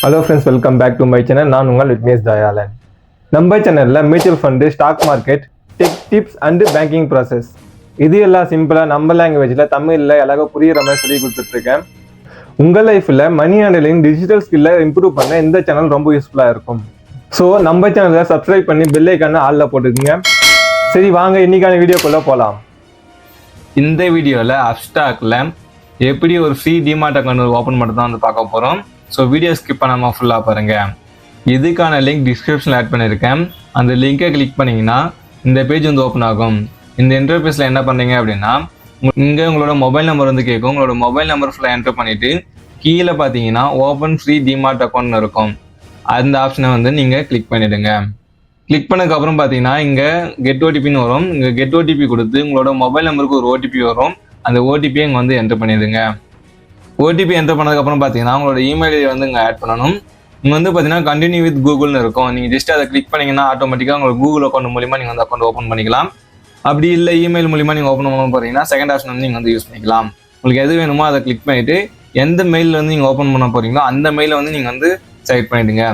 Hello friends, welcome back to my channel. நான் உங்கள் விக்னேஷ் தயாளன். நம்ம சேனலில் mutual fund, stock market, tech tips and banking process இது எல்லாம் சிம்பிளாக நம்ம லாங்குவேஜில் தமிழில் எல்லாருக்கும் புரியுற மாதிரி சொல்லி கொடுத்துட்ருக்கேன். உங்கள் லைஃப்பில் மணி ஹேண்டலிங் டிஜிட்டல் ஸ்கில்லை இம்ப்ரூவ் பண்ண இந்த சேனல் ரொம்ப யூஸ்ஃபுல்லாக இருக்கும். ஸோ நம்ம சேனலை சப்ஸ்கிரைப் பண்ணி பெல் ஐக்கான ஆளில் போட்டுக்குங்க. சரி, வாங்க இன்னைக்கான வீடியோக்குள்ளே போகலாம். இந்த வீடியோவில் அப்ஸ்டாக்கில் எப்படி ஒரு ஃப்ரீ டிமார்ட் அக்கௌண்ட் ஓப்பன் மட்டும் தான் வந்து பார்க்க போகிறோம். ஸோ வீடியோ ஸ்கிப் பண்ணாமல் ஃபுல்லாக பாருங்கள். இதுக்கான லிங்க் டிஸ்கிரிப்ஷனில் ஆட் பண்ணியிருக்கேன். அந்த லிங்கை கிளிக் பண்ணிங்கன்னா இந்த பேஜ் வந்து ஓப்பன் ஆகும். இந்த இன்டர்ஃபேஸில் என்ன பண்ணுறீங்க அப்படின்னா, இங்கே உங்களோட மொபைல் நம்பர் வந்து கேட்கும். உங்களோட மொபைல் நம்பர் ஃபுல்லாக என்டர் பண்ணிவிட்டு கீழே பார்த்தீங்கன்னா ஓப்பன் ஃப்ரீ டிமார்ட் அக்கௌண்ட்னு இருக்கும். அந்த ஆப்ஷனை வந்து நீங்கள் கிளிக் பண்ணிவிடுங்க. கிளிக் பண்ணதுக்கப்புறம் பார்த்தீங்கன்னா இங்கே கெட் ஓடிபின்னு வரும். இங்கே கெட் ஓடிபி கொடுத்து உங்களோட மொபைல் நம்பருக்கு ஒரு ஓடிபி வரும். அந்த ஓடிபியை இங்கே வந்து என்டர் பண்ணிடுங்க. ஓடிபி என்டர் பண்ணதுக்கப்புறம் பார்த்தீங்கன்னா உங்களோட இமெயில் ஐடி வந்து இங்கே ஆட் பண்ணணும். இங்கே வந்து பார்த்தீங்கன்னா கண்டினியூ வித் கூகுள்னு இருக்கும். நீங்கள் ஜஸ்ட் அதை கிளிக் பண்ணிங்கன்னா ஆட்டோமேட்டிக்காக உங்களுக்கு கூகுள் அக்கௌண்ட் மூலிமா நீங்கள் வந்து அக்கௌண்ட் ஓப்பன் பண்ணிக்கலாம். அப்படி இல்லை இமெயில் மூலிமா நீங்கள் ஓப்பன் பண்ண போகிறீங்கன்னா செகண்ட் ஆப்ஷன் வந்து நீங்கள் வந்து யூஸ் பண்ணிக்கலாம். உங்களுக்கு எது வேணுமோ அதை கிளிக் பண்ணிவிட்டு எந்த மெயிலில் வந்து நீங்கள் ஓப்பன் பண்ண போகிறீங்களோ அந்த மெயிலை வந்து நீங்கள் வந்து செலக்ட் பண்ணிவிடுங்க.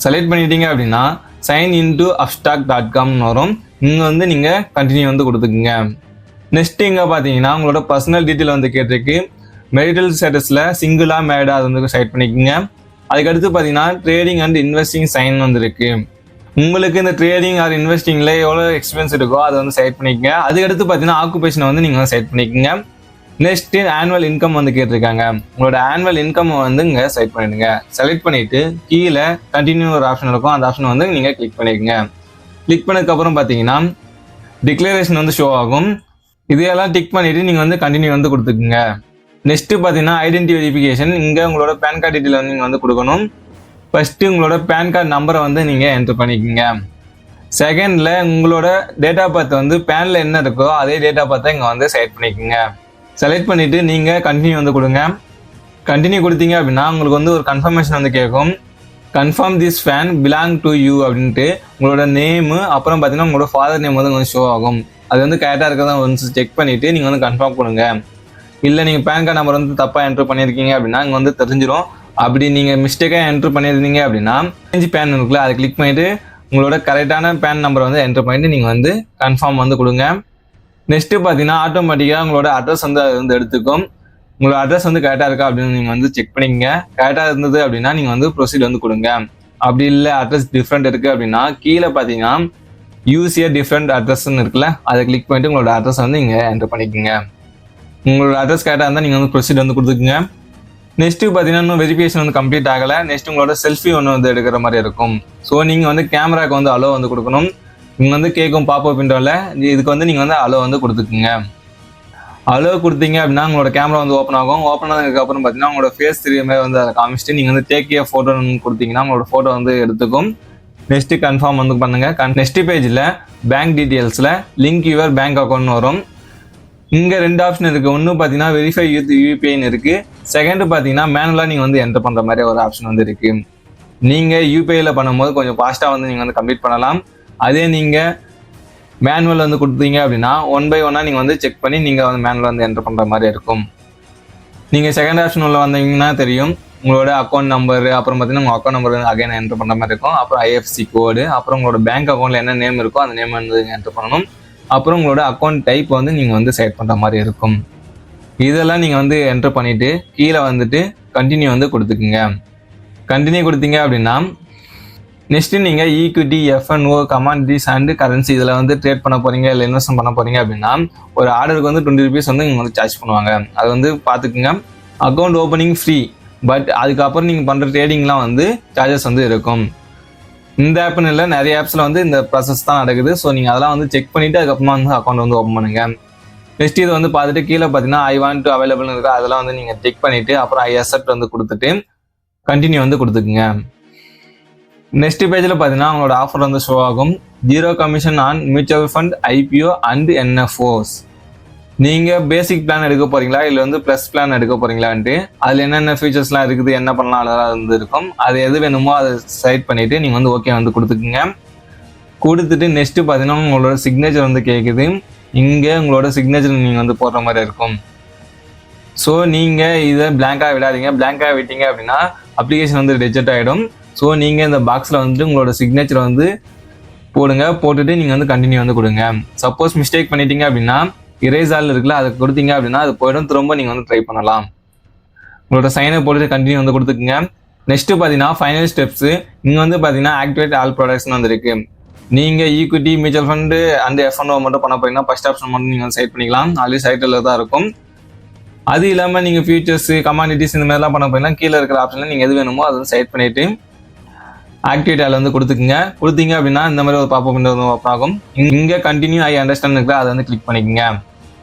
செலக்ட் பண்ணிட்டீங்க அப்படின்னா சைன் இன்டு upstock.comனு வரும். இங்கே வந்து நீங்கள் கண்டினியூ வந்து கொடுத்துக்குங்க. நெக்ஸ்ட் இங்கே பார்த்தீங்கன்னா உங்களோட பர்சனல் டீட்டெயில் வந்து கேட்டிருக்கு. மெரிட்டல் ஸ்டேட்டஸில் சிங்கிளா மேரிடா அது வந்து செலக்ட் பண்ணிக்கோங்க. அதுக்கடுத்து பார்த்தீங்கன்னா ட்ரேடிங் அண்ட் இன்வெஸ்டிங் சைன் வந்துருக்கு. உங்களுக்கு இந்த ட்ரேடிங் ஆர் இன்வெஸ்டிங்கில் எவ்வளோ எக்ஸ்பீரியன்ஸ் இருக்கோ அதை வந்து செலக்ட் பண்ணிக்கோங்க. அதுக்கடுத்து பார்த்தீங்கன்னா ஆக்குபேஷனை வந்து நீங்கள் வந்து செலக்ட் பண்ணிக்கோங்க. நெக்ஸ்ட் ஆனுவல் இன்கம் வந்து கேட்டிருக்காங்க. உங்களோட ஆனுவல் இன்கம் வந்து இங்கே செலக்ட் பண்ணிடுங்க. செலக்ட் பண்ணிவிட்டு கீழே கண்டினியூ ஒரு ஆப்ஷன் இருக்கும். அந்த ஆப்ஷனை வந்து நீங்கள் கிளிக் பண்ணிக்கோங்க. கிளிக் பண்ணதுக்கப்புறம் பார்த்தீங்கன்னா டிக்ளரேஷன் வந்து ஷோ ஆகும். இதையெல்லாம் டிக் பண்ணிவிட்டு நீங்கள் வந்து கண்டினியூ வந்து கொடுத்துக்குங்க. நெக்ஸ்ட்டு பார்த்தீங்கன்னா ஐடென்டி வெரிஃபிகேஷன். இங்கே உங்களோட பேன் கார்டு டீட்டெயில் வந்து நீங்கள் வந்து கொடுக்கணும். ஃபஸ்ட்டு உங்களோட பேன் கார்டு நம்பரை வந்து நீங்கள் என்ட்ரு பண்ணிக்கோங்க. செகண்டில் உங்களோட டேட் ஆஃப் பர்த் வந்து பேனில் என்ன இருக்கோ அதே டேட் ஆஃப் பர்த்தை இங்கே வந்து செலக்ட் பண்ணிக்கோங்க. செலக்ட் பண்ணிவிட்டு நீங்கள் கண்டினியூ வந்து கொடுங்க. கண்டினியூ கொடுத்தீங்க அப்படின்னா உங்களுக்கு வந்து ஒரு கன்ஃபர்மேஷன் வந்து கேட்கும். Confirm this fan belong to you அப்படின்ட்டு உங்களோட நேமு அப்புறம் பார்த்தீங்கன்னா உங்களோட ஃபாதர் நேம் வந்து கொஞ்சம் ஷோ ஆகும். அது வந்து கரெக்டாக இருக்கிறதா வந்து செக் பண்ணிவிட்டு நீங்கள் வந்து கன்ஃபார்ம் கொடுங்க. இல்லை நீங்கள் பேன் கார்டு நம்பர் வந்து தப்பாக என்ட்ரு பண்ணியிருக்கீங்க அப்படின்னா இங்கே வந்து தெரிஞ்சிடும். அப்படி நீங்கள் மிஸ்டேக்காக என்ட்ரு பண்ணியிருந்தீங்க அப்படின்னா சேஞ்ச் பேன் இருக்குல்ல, அதை கிளிக் பண்ணிவிட்டு உங்களோட கரெக்டான பேன் நம்பரை வந்து என்ட்ரு பண்ணிவிட்டு நீங்கள் வந்து கன்ஃபார்ம் வந்து கொடுங்க. நெக்ஸ்ட்டு பார்த்தீங்கன்னா ஆட்டோமேட்டிக்காக உங்களோட அட்ரஸ் வந்து அது வந்து எடுத்துக்கும். உங்களோட அட்ரஸ் வந்து கரெக்டாக இருக்கா அப்படின்னு நீங்கள் வந்து செக் பண்ணிக்கங்க. கரெக்டாக இருந்தது அப்படின்னா நீங்கள் வந்து ப்ரொசீட் வந்து கொடுங்க. அப்படி இல்லை அட்ரஸ் டிஃப்ரெண்ட் இருக்குது அப்படின்னா கீழே பார்த்தீங்கன்னா யூஸ் ஏ டிஃப்ரெண்ட் அட்ரஸ்ன்னு இருக்குல்ல, அதை கிளிக் பண்ணிவிட்டு உங்களோட அட்ரஸ் வந்து இங்கே என்ட்ரு பண்ணிக்கோங்க. உங்களோட அட்ரஸ் கரெக்டாக இருந்தால் நீங்கள் வந்து ப்ரொசீட் வந்து கொடுத்துக்குங்க. நெக்ஸ்ட்டு பார்த்தீங்கன்னா இன்னும் வெரிஃபிகேஷன் வந்து கம்ப்ளீட் ஆகலை. நெக்ஸ்ட் உங்களோட செல்ஃபி ஒன்று வந்து எடுக்கிற மாதிரி இருக்கும். ஸோ நீங்கள் வந்து கேமராவுக்கு வந்து அலோ வந்து கொடுக்கணும். நீங்கள் வந்து கேட்கும் பாப்பப் விண்டோவில் இதுக்கு வந்து நீங்கள் வந்து அலோ வந்து கொடுத்துக்குங்க. அலோ கொடுத்தீங்க அப்படின்னா உங்களோட கேமரா வந்து ஓப்பன் ஆகும். ஓப்பன் ஆனதுக்கப்புறம் பார்த்தீங்கன்னா உங்களோட ஃபேஸ் தெரிய மாதிரி வந்து அதை காமிச்சிட்டு நீங்கள் வந்து டேக் ஏ ஃபோட்டோன்னு கொடுத்தீங்கன்னா உங்களோட ஃபோட்டோ வந்து எடுத்துக்கும். நெக்ஸ்ட்டு கன்ஃபார்ம் வந்து பண்ணுங்கள். நெக்ஸ்ட் பேஜில் பேங்க் டீட்டெயில்ஸில் லிங்க் யுவர் பேங்க் அக்கௌண்ட்னு வரும். இங்கே 2 ஆப்ஷன் இருக்குது. ஒன்று பார்த்தீங்கன்னா வெரிஃபை வித் யூபிஐன்னு இருக்குது. செகண்டு பார்த்தீங்கன்னா மேனுவலாக நீங்கள் வந்து என்டர் பண்ணுற மாதிரி ஒரு ஆப்ஷன் வந்து இருக்குது. நீங்கள் யூபிஐயில் பண்ணும்போது கொஞ்சம் ஃபாஸ்ட்டாக வந்து நீங்கள் வந்து கம்ப்ளீட் பண்ணலாம். அதே நீங்கள் மேனுவல் வந்து கொடுத்தீங்க அப்படின்னா 1 by 1 நீங்கள் வந்து செக் பண்ணி நீங்கள் வந்து மேனுவல் வந்து என்டர் பண்ணுற மாதிரி இருக்கும். நீங்கள் செகண்ட் ஆப்ஷன் உள்ள வந்தீங்கன்னா தெரியும் உங்களோட அக்கௌண்ட் நம்பர், அப்புறம் பார்த்தீங்கன்னா உங்கள் அக்கௌண்ட் நம்பர் அகைன் என்டர் பண்ணுற மாதிரி இருக்கும். அப்புறம் ஐஎஃப்சி கோடு, அப்புறம் உங்களோட பேங்க் அக்கௌண்ட்டில் என்ன நேம் இருக்கோ அந்த நேம் வந்து என்டர் பண்ணணும். அப்புறம் உங்களோட அக்கௌண்ட் டைப் வந்து நீங்கள் வந்து செலக்ட் பண்ணுற மாதிரி இருக்கும். இதெல்லாம் நீங்கள் வந்து என்ட்ரு பண்ணிவிட்டு கீழே வந்துட்டு கண்டினியூ வந்து கொடுத்துக்குங்க. கண்டினியூ கொடுத்தீங்க அப்படின்னா நெக்ஸ்ட்டு நீங்கள் equity, F&O, commodities and currency இதில் வந்து ட்ரேட் பண்ண போகிறீங்க இல்லை இன்வெஸ்ட் பண்ண போகிறீங்க அப்படின்னா ஒரு ஆர்டருக்கு வந்து 20 rupees வந்து நீங்கள் வந்து சார்ஜ் பண்ணுவாங்க. அது வந்து பார்த்துக்குங்க. அக்கௌண்ட் ஓப்பனிங் ஃப்ரீ, பட் அதுக்கப்புறம் நீங்கள் பண்ணுற ட்ரேடிங்லாம் வந்து சார்ஜஸ் வந்து இருக்கும். இந்த ஆப்னு இல்லை, நிறைய ஆப்ஸில் வந்து இந்த ப்ராசஸ் தான் நடக்குது. ஸோ நீங்கள் அதெல்லாம் வந்து செக் பண்ணிவிட்டு அதுக்கப்புறமா வந்து அக்கௌண்ட் வந்து ஓப்பன் பண்ணுங்கள். நெக்ஸ்ட் இது வந்து பார்த்துட்டு கீழே பார்த்தீங்கன்னா ஐ வாண்ட் டு அவைலபிள்னு இருக்கா, அதெல்லாம் வந்து நீங்கள் செக் பண்ணிவிட்டு அப்புறம் ஐ அக்செப்ட் வந்து கொடுத்துட்டு கண்டினியூ வந்து கொடுத்துக்குங்க. நெக்ஸ்ட் பேஜில் பார்த்தீங்கன்னா உங்களோட ஆஃபர் வந்து ஷோ ஆகும். 0 commission on mutual fund, IPO and NFOs. நீங்கள் பேசிக் பிளான் எடுக்க போகிறீங்களா இல்லை வந்து ப்ளஸ் பிளான் எடுக்க போகிறீங்களான்ட்டு அதில் என்னென்ன ஃபீச்சர்ஸ்லாம் இருக்குது, என்ன பண்ணலாம் அதெல்லாம் வந்து இருக்கும். அது எது வேணுமோ அதை செலக்ட் பண்ணிவிட்டு நீங்கள் வந்து ஓகே வந்து கொடுத்துக்குங்க. கொடுத்துட்டு நெக்ஸ்ட்டு பார்த்தீங்கன்னா உங்களோட சிக்னேச்சர் வந்து கேட்குது. இங்கே உங்களோட சிக்னேச்சர் நீங்கள் வந்து போடுற மாதிரி இருக்கும். ஸோ நீங்கள் இதை பிளாங்காக விடாதீங்க. பிளாங்காக விட்டீங்க அப்படின்னா அப்ளிகேஷன் வந்து ரிஜெக்ட் ஆகிடும். ஸோ நீங்கள் இந்த பாக்ஸில் வந்துட்டு உங்களோட சிக்னேச்சரை வந்து போடுங்க, போட்டுட்டு நீங்கள் வந்து கண்டினியூ வந்து கொடுங்க. சப்போஸ் மிஸ்டேக் பண்ணிட்டீங்க அப்படின்னா இரேசால் இருக்குல்ல, அதை கொடுத்தீங்க அப்படின்னா அது போயிடும், திரும்ப நீங்கள் வந்து ட்ரை பண்ணலாம். உங்களோட சைனை போட்டுட்டு கண்டினியூ வந்து கொடுத்துக்குங்க. நெக்ஸ்ட்டு பார்த்தீங்கன்னா ஃபைனல் ஸ்டெப்ஸு. இங்கே வந்து பார்த்தீங்கன்னா ஆக்டிவேட் ஆல் ப்ராடக்ட்ஸ்னு வந்துருக்கு. நீங்கள் equity, mutual fund and F&O மட்டும் பண்ண போறீங்கன்னா ஃபர்ஸ்ட் ஆப்ஷன் மட்டும் நீங்கள் செலக்ட் பண்ணிக்கலாம். ஆல்ரெடி சைட்டில் தான் இருக்கும். அது இல்லாமல் நீங்கள் ஃபியூச்சர்ஸ், கமாடிட்டிஸ் இந்த மாதிரிலாம் பண்ண போறீங்கன்னா கீழே இருக்கிற ஆப்ஷனில் நீங்கள் எது வேணுமோ அதை செலக்ட் பண்ணிவிட்டு ஆக்டிவேட் ஆல் வந்து கொடுத்துக்குங்க. கொடுத்தீங்க அப்படின்னா இந்த மாதிரி ஒரு பாப்பப் விண்டோ ஓப்பன் ஆகும். இங்கே கண்டினியூ ஐ அண்டர்ஸ்டாண்ட் இருக்குல்ல, அதை வந்து கிளிக் பண்ணிக்கோங்க.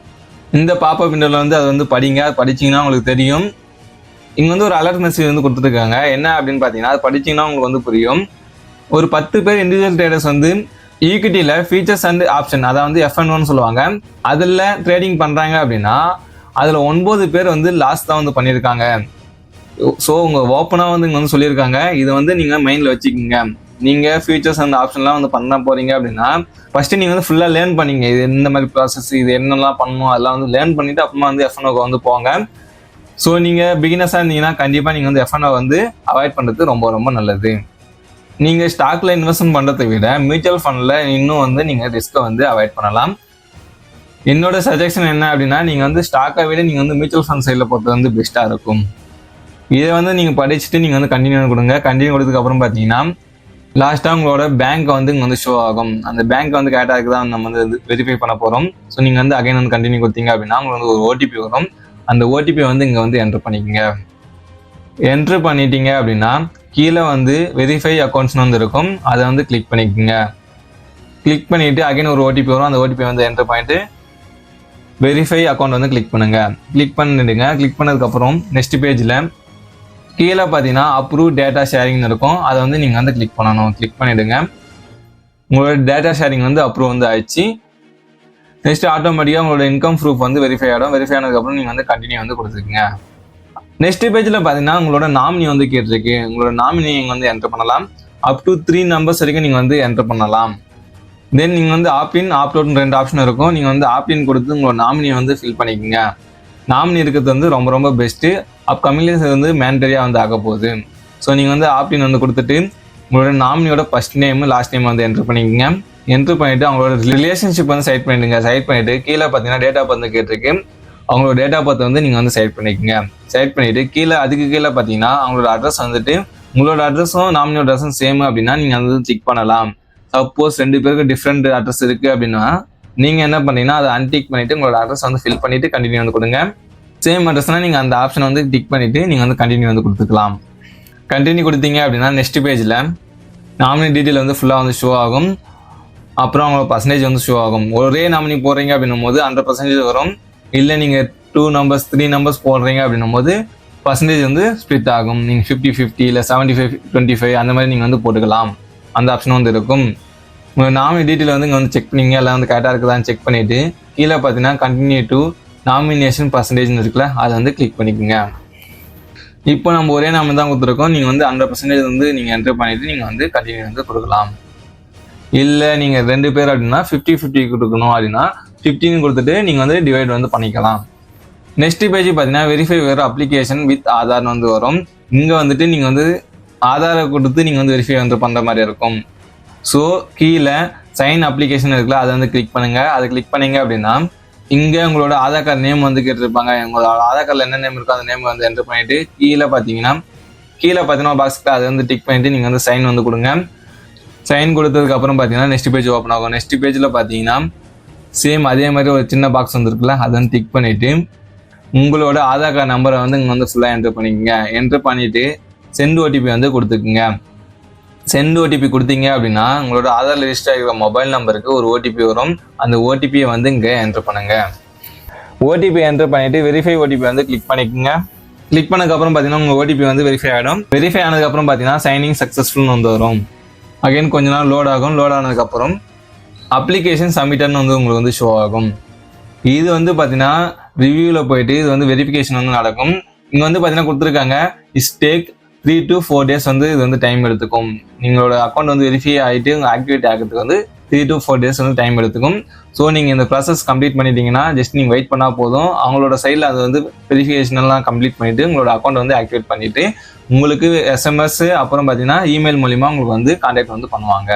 இந்த பாப்பப் விண்டோவில் வந்து அதை வந்து படிங்க. அது படிச்சிங்கன்னா உங்களுக்கு தெரியும். இங்கே வந்து ஒரு அலர்ட் மெசேஜ் வந்து கொடுத்துருக்காங்க. என்ன அப்படின்னு பார்த்தீங்கன்னா அது படிச்சிங்கன்னா உங்களுக்கு வந்து புரியும். ஒரு 10 பேர் இண்டிவிஜுவல் ட்ரேடர்ஸ் வந்து ஈக்விட்டியில் ஃபீச்சர்ஸ் அண்ட் ஆப்ஷன், அதாவது வந்து F&Oன்னு சொல்லுவாங்க, அதில் ட்ரேடிங் பண்ணுறாங்க அப்படின்னா அதில் 9 பேர் வந்து லாஸ் தான் வந்து பண்ணியிருக்காங்க. ஸோ உங்கள் ஓப்பனாக வந்து இங்கே வந்து சொல்லியிருக்காங்க. இதை வந்து நீங்கள் மைண்டில் வச்சுக்கோங்க. நீங்கள் ஃபியூச்சர்ஸ் அந்த ஆப்ஷன்லாம் வந்து பண்ண போகிறீங்க அப்படின்னா ஃபஸ்ட்டு நீங்கள் வந்து ஃபுல்லாக லேர்ன் பண்ணிங்க. இது எந்த மாதிரி ப்ராசஸ், இது என்னெல்லாம் பண்ணணும், அதெல்லாம் வந்து லேர்ன் பண்ணிவிட்டு அப்புறமா வந்து F&Oக்கு வந்து போங்க. ஸோ நீங்கள் பிகினர்ஸாக இருந்தீங்கன்னா கண்டிப்பாக நீங்கள் வந்து F&O வந்து அவாய்ட் பண்ணுறது ரொம்ப ரொம்ப நல்லது. நீங்கள் ஸ்டாக்கில் இன்வெஸ்ட்மெண்ட் பண்ணுறதை விட மியூச்சுவல் ஃபண்டில் இன்னும் வந்து நீங்கள் ரிஸ்க்கை வந்து அவாய்ட் பண்ணலாம். என்னோட சஜஷன் என்ன அப்படின்னா நீங்கள் வந்து ஸ்டாக்கை விட நீங்கள் வந்து மியூச்சுவல் ஃபண்ட் சைடில் போகிறது வந்து பெஸ்ட்டாக இருக்கும். இதை வந்து நீங்கள் படிச்சுட்டு நீங்கள் வந்து கண்டினியூ கொடுங்க. கண்டினியூ கொடுத்ததுக்கப்புறம் பார்த்தீங்கன்னா லாஸ்ட்டாக உங்களோட பேங்க்கை வந்து இங்கே வந்து ஷோ ஆகும். அந்த பேங்க் வந்து கரெக்டாக இருக்குதான் நம்ம வந்து வெரிஃபை பண்ண போகிறோம். ஸோ நீங்கள் வந்து அகைன் வந்து கண்டினியூ கொடுத்தீங்க அப்படின்னா உங்களுக்கு வந்து ஒரு OTP வரும். அந்த OTP வந்து இங்கே வந்து என்ட்ரு பண்ணிக்கோங்க. என்ட்ரு பண்ணிட்டீங்க அப்படின்னா கீழே வந்து வெரிஃபை அக்கௌண்ட்ஸ்னு வந்து இருக்கும். அதை வந்து கிளிக் பண்ணிக்கோங்க. கிளிக் பண்ணிவிட்டு அகைன் ஒரு OTP வரும். அந்த OTP வந்து என்ட்ரு பண்ணிட்டு வெரிஃபை அக்கௌண்ட் வந்து கிளிக் பண்ணுங்கள். கிளிக் பண்ணிடுங்க. கிளிக் பண்ணதுக்கப்புறம் நெக்ஸ்ட் பேஜில் கீழே பார்த்தீங்கன்னா அப்ரூவ் டேட்டா ஷேரிங்னு இருக்கும். அதை வந்து நீங்கள் வந்து கிளிக் பண்ணணும். கிளிக் பண்ணிவிடுங்க. உங்களோட டேட்டா ஷேரிங் வந்து அப்ரூவ் வந்து ஆயிடுச்சு. நெக்ஸ்ட் ஆட்டோமேட்டிக்காக உங்களோட இன்கம் ப்ரூஃப் வந்து வெரிஃபை ஆகிடும். வெரிஃபை ஆனதுக்கப்புறம் நீங்கள் வந்து கண்டினியூ வந்து கொடுத்துருக்கீங்க. நெக்ஸ்ட் பேஜில் பார்த்தீங்கன்னா உங்களோட நாமினி வந்து கேட்டிருக்கு. உங்களோட நாமினி நீங்கள் வந்து என்டர் பண்ணலாம். அப் டு 3 நம்பர்ஸ் வரைக்கும் நீங்கள் வந்து என்டர் பண்ணலாம். தென் நீங்கள் வந்து ஆப்இன், ஆப்அவுட்னு 2 ஆப்ஷன் இருக்கும். நீங்கள் வந்து ஆப்இன் கொடுத்து உங்களோட நாமினியை வந்து ஃபில் பண்ணிக்கோங்க. நாமினி இருக்கிறது வந்து ரொம்ப ரொம்ப பெஸ்ட்டு. அப்கமிங்ஸ் வந்து மேண்டரியாக வந்து ஆக போகுது. ஸோ நீங்கள் வந்து ஆப்இன் வந்து கொடுத்துட்டு உங்களோட நாமினியோட ஃபர்ஸ்ட் நேம், லாஸ்ட் நேம் வந்து என்ட்ரு பண்ணிக்கோங்க. என்ட்ரு பண்ணிவிட்டு அவங்களோட ரிலேஷன்ஷிப் வந்து செலக்ட் பண்ணிடுங்க. செலக்ட் பண்ணிவிட்டு கீழே பார்த்தீங்கன்னா டேட் ஆஃப் பர்த் வந்து கேட்டிருக்கு. அவங்களோட டேட் ஆஃப் பர்த் வந்து நீங்கள் வந்து செலக்ட் பண்ணிக்கோங்க. செலக்ட் பண்ணிவிட்டு கீழே அதுக்கு கீழே பார்த்தீங்கன்னா அவங்களோட அட்ரஸ் வந்துட்டு உங்களோட அட்ரஸும் நாமினியோட அட்ரஸும் சேம் அப்படின்னா நீங்கள் வந்து செக் பண்ணலாம். சப்போஸ் 2 பேருக்கு டிஃப்ரெண்ட் அட்ரஸ் இருக்குது அப்படின்னா நீங்கள் என்ன பண்ணீங்கன்னா அதை அன்டிக் பண்ணிவிட்டு உங்களோட அட்ரஸ் வந்து ஃபில் பண்ணிவிட்டு கண்டினியூ வந்து கொடுங்க. சேம் அட்ரஸ்னால் நீங்கள் அந்த ஆப்ஷனை வந்து டிக் பண்ணிவிட்டு நீங்கள் வந்து கண்டினியூ வந்து கொடுத்துக்கலாம். கண்டினியூ கொடுத்தீங்க அப்படின்னா நெக்ஸ்ட் பேஜில் நாமினி டீட்டெயில் வந்து ஃபுல்லாக வந்து ஷோ ஆகும். அப்புறம் அவங்களோட பர்சன்டேஜ் வந்து ஷோ ஆகும். ஒரே நாமினி போடுறீங்க அப்படின்னும் போது 100% வரும். இல்லை நீங்கள் 2 நம்பர்ஸ் 3 நம்பர்ஸ் போடுறீங்க அப்படின்னும் போது பர்சன்டேஜ் வந்து ஸ்ப்ளிட் ஆகும். நீங்கள் 50-50 இல்லை 75-25 அந்த மாதிரி நீங்கள் வந்து போட்டுக்கலாம். அந்த ஆப்ஷன் வந்து இருக்கும். உங்கள் நாமினி டீட்டெயில் வந்து இங்கே வந்து செக் பண்ணிங்க. எல்லாம் வந்து கரெக்டாக இருக்குதான்னு செக் பண்ணிவிட்டு கீழே பார்த்தீங்கன்னா கண்டினியூ டு நாமினேஷன் பர்சன்டேஜ்னு இருக்குல்ல, அதை வந்து கிளிக் பண்ணிக்கோங்க. இப்போ நம்ம ஒரே நாம தான் கொடுத்துருக்கோம். நீங்கள் வந்து 100% வந்து நீங்கள் என்ட்ரு பண்ணிவிட்டு நீங்கள் வந்து கண்டினியூ வந்து கொடுக்கலாம். இல்லை நீங்கள் 2 பேர் அப்படின்னா 50-50 கொடுக்கணும் அப்படின்னா 15 கொடுத்துட்டு நீங்கள் வந்து டிவைட் வந்து பண்ணிக்கலாம். நெக்ஸ்ட் பேஜ் பார்த்தீங்கன்னா வெரிஃபை வேறு அப்ளிகேஷன் வித் ஆதார்னு வந்து வரும். இங்கே வந்துட்டு நீங்கள் வந்து ஆதாரை கொடுத்து நீங்கள் வந்து வெரிஃபை வந்து பண்ணுற மாதிரி இருக்கும். ஸோ கீழே சைன் அப்ளிகேஷன் இருக்குல்ல, அதை வந்து கிளிக் பண்ணுங்கள். அதை கிளிக் பண்ணிங்க அப்படின்னா இங்கே உங்களோட ஆதார் கார்டு நேம் வந்து கேட்டிருப்பாங்க. உங்களோட ஆதார் கார்டில் என்ன நேம் இருக்கோ அந்த நேம் வந்து என்ட்ரு பண்ணிவிட்டு கீழே பார்த்தீங்கன்னா பாக்ஸில் அதை வந்து டிக் பண்ணிவிட்டு நீங்கள் வந்து சைன் வந்து கொடுங்க. சைன் கொடுத்ததுக்கப்புறம் பார்த்தீங்கன்னா நெக்ஸ்ட் பேஜ் ஓப்பன் ஆகும். நெக்ஸ்ட் பேஜில் பார்த்தீங்கன்னா சேம் அதே மாதிரி ஒரு சின்ன பாக்ஸ் வந்துருக்குல்ல, அதை வந்து டிக் பண்ணிவிட்டு உங்களோட ஆதார் கார்டு நம்பரை வந்து இங்கே வந்து ஃபுல்லாக என்ட்ரு பண்ணிக்கோங்க. என்ட்ரு பண்ணிவிட்டு சென்ட் OTP வந்து கொடுத்துக்குங்க. சென்ட் OTP கொடுத்தீங்க அப்படின்னா உங்களோட ஆதார் ரெஜிஸ்டர் ஆகிற மொபைல் நம்பருக்கு ஒரு OTP வரும். அந்த OTPயை வந்து இங்கே என்ட்ரு பண்ணுங்க. OTP என்ட்ரு பண்ணிவிட்டு வெரிஃபை OTP வந்து கிளிக் பண்ணிக்கோங்க. கிளிக் பண்ணதுக்கப்புறம் பார்த்தீங்கன்னா உங்கள் OTP வந்து வெரிஃபை ஆகிடும். வெரிஃபை ஆனதுக்கப்புறம் பார்த்தீங்கன்னா சைனிங் சக்ஸஸ்ஃபுல்னு வந்து வரும். அகைன் கொஞ்ச நாள் லோட் ஆகும். லோட் ஆனதுக்கப்புறம் அப்ளிகேஷன் சப்மிட்டர்னு வந்து உங்களுக்கு வந்து ஷோ ஆகும். இது வந்து பார்த்தீங்கன்னா ரிவ்யூவில் போயிட்டு இது வந்து வெரிஃபிகேஷன் வந்து நடக்கும். இங்கே வந்து பார்த்தீங்கன்னா கொடுத்துருக்காங்க டேக் 3 to 4 days வந்து இது வந்து டைம் எடுத்துக்கும். நீங்களோட அக்கௌண்ட் வந்து வெரிஃபை ஆகிட்டு உங்கள் ஆக்டிவேட் ஆகிறதுக்கு வந்து 3 to 4 days வந்து டைம் எடுத்துக்கும். ஸோ நீங்கள் இந்த ப்ராசஸ் கம்ப்ளீட் பண்ணிட்டீங்கன்னா ஜஸ்ட் நீங்கள் வெயிட் பண்ணால் போதும். அவங்களோட சைடில் அது வந்து வெரிஃபிகேஷன்லாம் கம்ப்ளீட் பண்ணிவிட்டு உங்களோட அக்கௌண்ட் வந்து ஆக்டிவேட் பண்ணிவிட்டு உங்களுக்கு எஸ்எம்எஸ் அப்புறம் பார்த்தீங்கன்னா இமெயில் மூலிமா உங்களுக்கு வந்து கான்டாக்ட் வந்து பண்ணுவாங்க.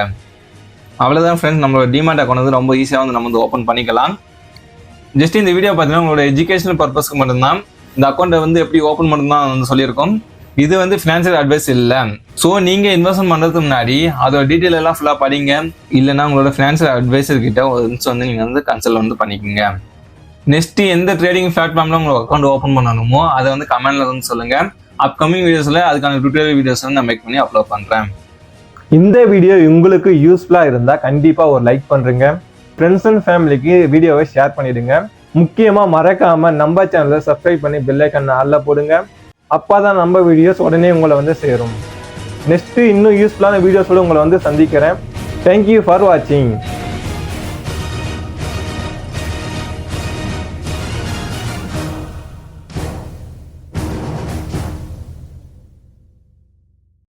அவ்வளோதான் ஃப்ரெண்ட்ஸ், நம்மளோட டிமாட் அக்கௌண்ட் வந்து ரொம்ப ஈஸியாக வந்து நம்ம வந்து ஓப்பன் பண்ணிக்கலாம். ஜஸ்ட் இந்த வீடியோ பார்த்தீங்கன்னா உங்களோட எஜுகேஷனல் பர்பஸ்க்கு மட்டும்தான் இந்த அக்கௌண்ட்டை வந்து எப்படி ஓப்பன் பண்ணணும் வந்து சொல்லியிருக்கோம். இது வந்து ஃபினான்ஷியல் அட்வைஸ் இல்லை. ஸோ நீங்கள் இன்வெஸ்ட்மெண்ட் பண்ணுறதுக்கு முன்னாடி அதோட டீட்டெயில் எல்லாம் ஃபுல்லாக படிங்க. இல்லைன்னா உங்களோட ஃபினான்ஷியல் அட்வைசர் கிட்ட வந்து நீங்கள் வந்து கன்சல்ட் வந்து பண்ணிக்கோங்க. நெக்ஸ்ட் எந்த ட்ரேடிங் பிளாட்ஃபார்மில் உங்களுக்கு அக்கௌண்ட் ஓப்பன் பண்ணணுமோ அதை வந்து கமெண்ட்ல வந்து சொல்லுங்கள். அப்கமிங் வீடியோஸில் அதுக்கான டுட்டோரியல் வீடியோஸ் வந்து நான் மேக் பண்ணி அப்லோட் பண்ணுறேன். இந்த வீடியோ உங்களுக்கு யூஸ்ஃபுல்லாக இருந்தால் கண்டிப்பாக ஒரு லைக் பண்ணுறேங்க. ஃப்ரெண்ட்ஸ் அண்ட் ஃபேமிலிக்கு வீடியோவை ஷேர் பண்ணிடுங்க. முக்கியமாக மறக்காமல் நம்ம சேனலை சப்ஸ்கிரைப் பண்ணி பெல் ஐக்கான் ஆல்ல போடுங்க. அப்போ தான் நம்ம வீடியோஸ் உடனே உங்களை வந்து சேரும். நெக்ஸ்ட்டு இன்னும் யூஸ்ஃபுல்லான வீடியோஸோடு உங்களை வந்து சந்திக்கிறேன். தேங்க்யூ ஃபார் வாட்சிங்.